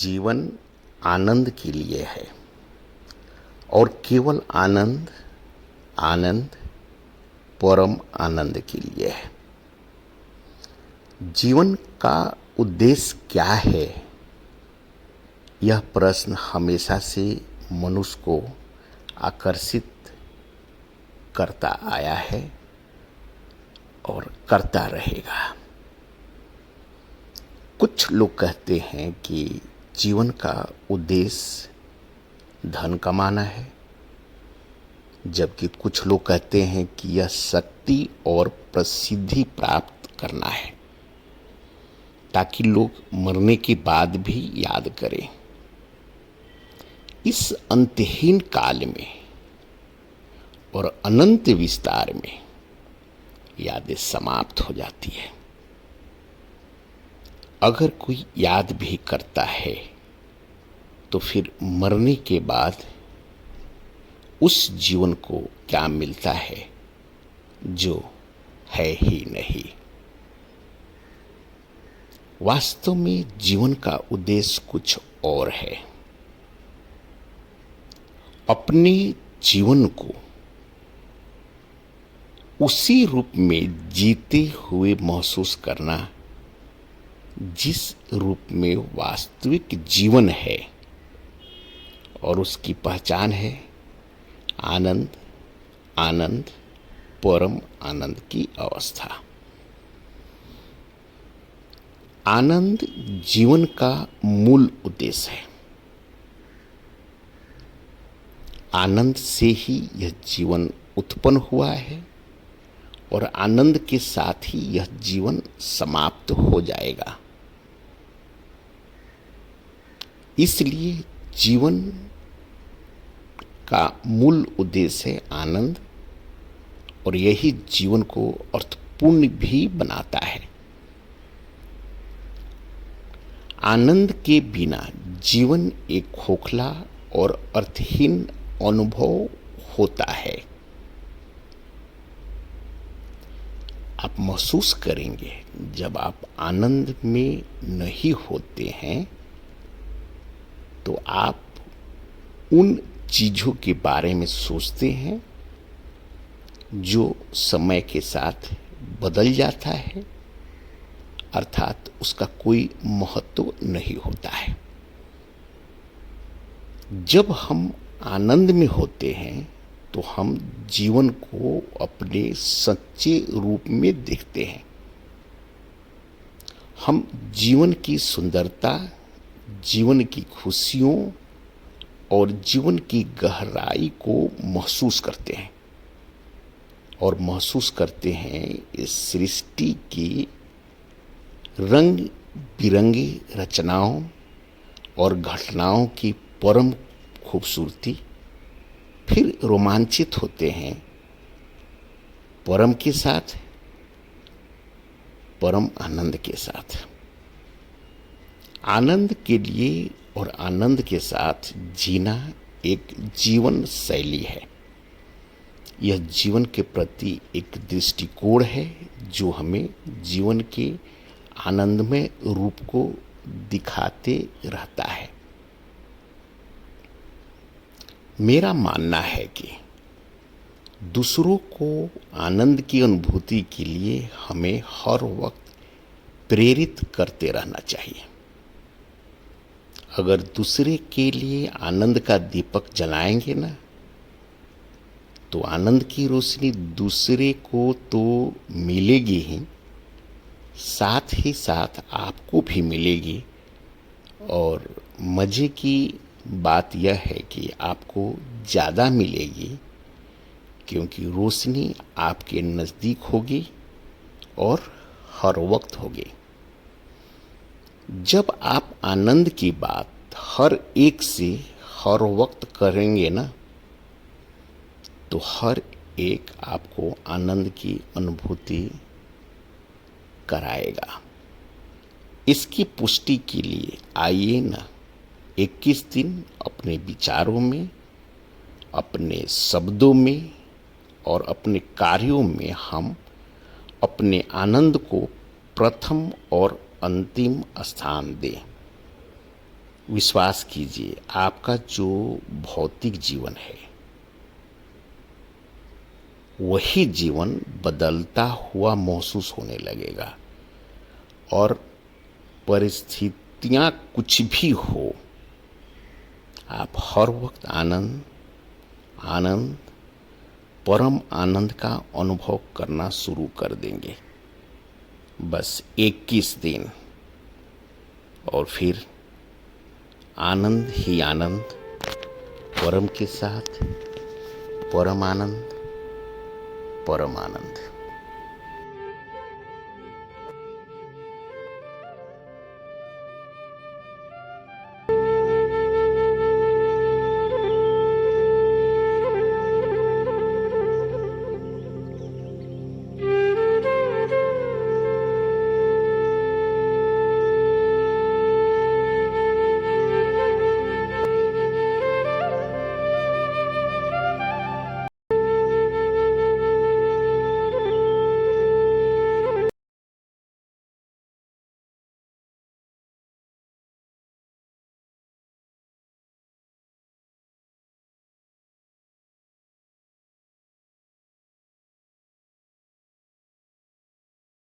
जीवन आनंद के लिए है और केवल आनंद आनंद परम आनंद के लिए है। जीवन का उद्देश्य क्या है, यह प्रश्न हमेशा से मनुष्य को आकर्षित करता आया है और करता रहेगा। कुछ लोग कहते हैं कि जीवन का उद्देश्य धन कमाना है, जबकि कुछ लोग कहते हैं कि यह शक्ति और प्रसिद्धि प्राप्त करना है ताकि लोग मरने के बाद भी याद करें। इस अंतहीन काल में और अनंत विस्तार में यादें समाप्त हो जाती है। अगर कोई याद भी करता है तो फिर मरने के बाद उस जीवन को क्या मिलता है जो है ही नहीं। वास्तव में जीवन का उद्देश्य कुछ और है। अपने जीवन को उसी रूप में जीते हुए महसूस करना जिस रूप में वास्तविक जीवन है, और उसकी पहचान है आनंद आनंद परम आनंद की अवस्था। आनंद जीवन का मूल उद्देश्य है। आनंद से ही यह जीवन उत्पन्न हुआ है और आनंद के साथ ही यह जीवन समाप्त हो जाएगा। इसलिए जीवन का मूल उद्देश्य है आनंद, और यही जीवन को अर्थपूर्ण भी बनाता है। आनंद के बिना जीवन एक खोखला और अर्थहीन अनुभव होता है। आप महसूस करेंगे जब आप आनंद में नहीं होते हैं तो आप उन चीज़ों के बारे में सोचते हैं जो समय के साथ बदल जाता है, अर्थात उसका कोई महत्व नहीं होता है। जब हम आनंद में होते हैं तो हम जीवन को अपने सच्चे रूप में देखते हैं। हम जीवन की सुंदरता, जीवन की खुशियों और जीवन की गहराई को महसूस करते हैं और महसूस करते हैं इस सृष्टि की रंग बिरंगी रचनाओं और घटनाओं की परम खूबसूरती। फिर रोमांचित होते हैं परम के साथ, परम आनंद के साथ। आनंद के लिए और आनंद के साथ जीना एक जीवन शैली है। यह जीवन के प्रति एक दृष्टिकोण है जो हमें जीवन के आनंदमय रूप को दिखाते रहता है। मेरा मानना है कि दूसरों को आनंद की अनुभूति के लिए हमें हर वक्त प्रेरित करते रहना चाहिए। अगर दूसरे के लिए आनंद का दीपक जलाएंगे ना, तो आनंद की रोशनी दूसरे को तो मिलेगी ही, साथ ही साथ आपको भी मिलेगी। और मज़े की बात यह है कि आपको ज़्यादा मिलेगी क्योंकि रोशनी आपके नज़दीक होगी और हर वक्त होगी। जब आप आनंद की बात हर एक से हर वक्त करेंगे ना, तो हर एक आपको आनंद की अनुभूति कराएगा। इसकी पुष्टि के लिए आइए ना 21 दिन अपने विचारों में, अपने शब्दों में और अपने कार्यों में हम अपने आनंद को प्रथम और अंतिम स्थान दें। विश्वास कीजिए, आपका जो भौतिक जीवन है वही जीवन बदलता हुआ महसूस होने लगेगा। और परिस्थितियां कुछ भी हो, आप हर वक्त आनंद आनंद परम आनंद का अनुभव करना शुरू कर देंगे। बस 21 दिन और फिर आनंद ही आनंद, परम के साथ परम आनंद, परम आनंद।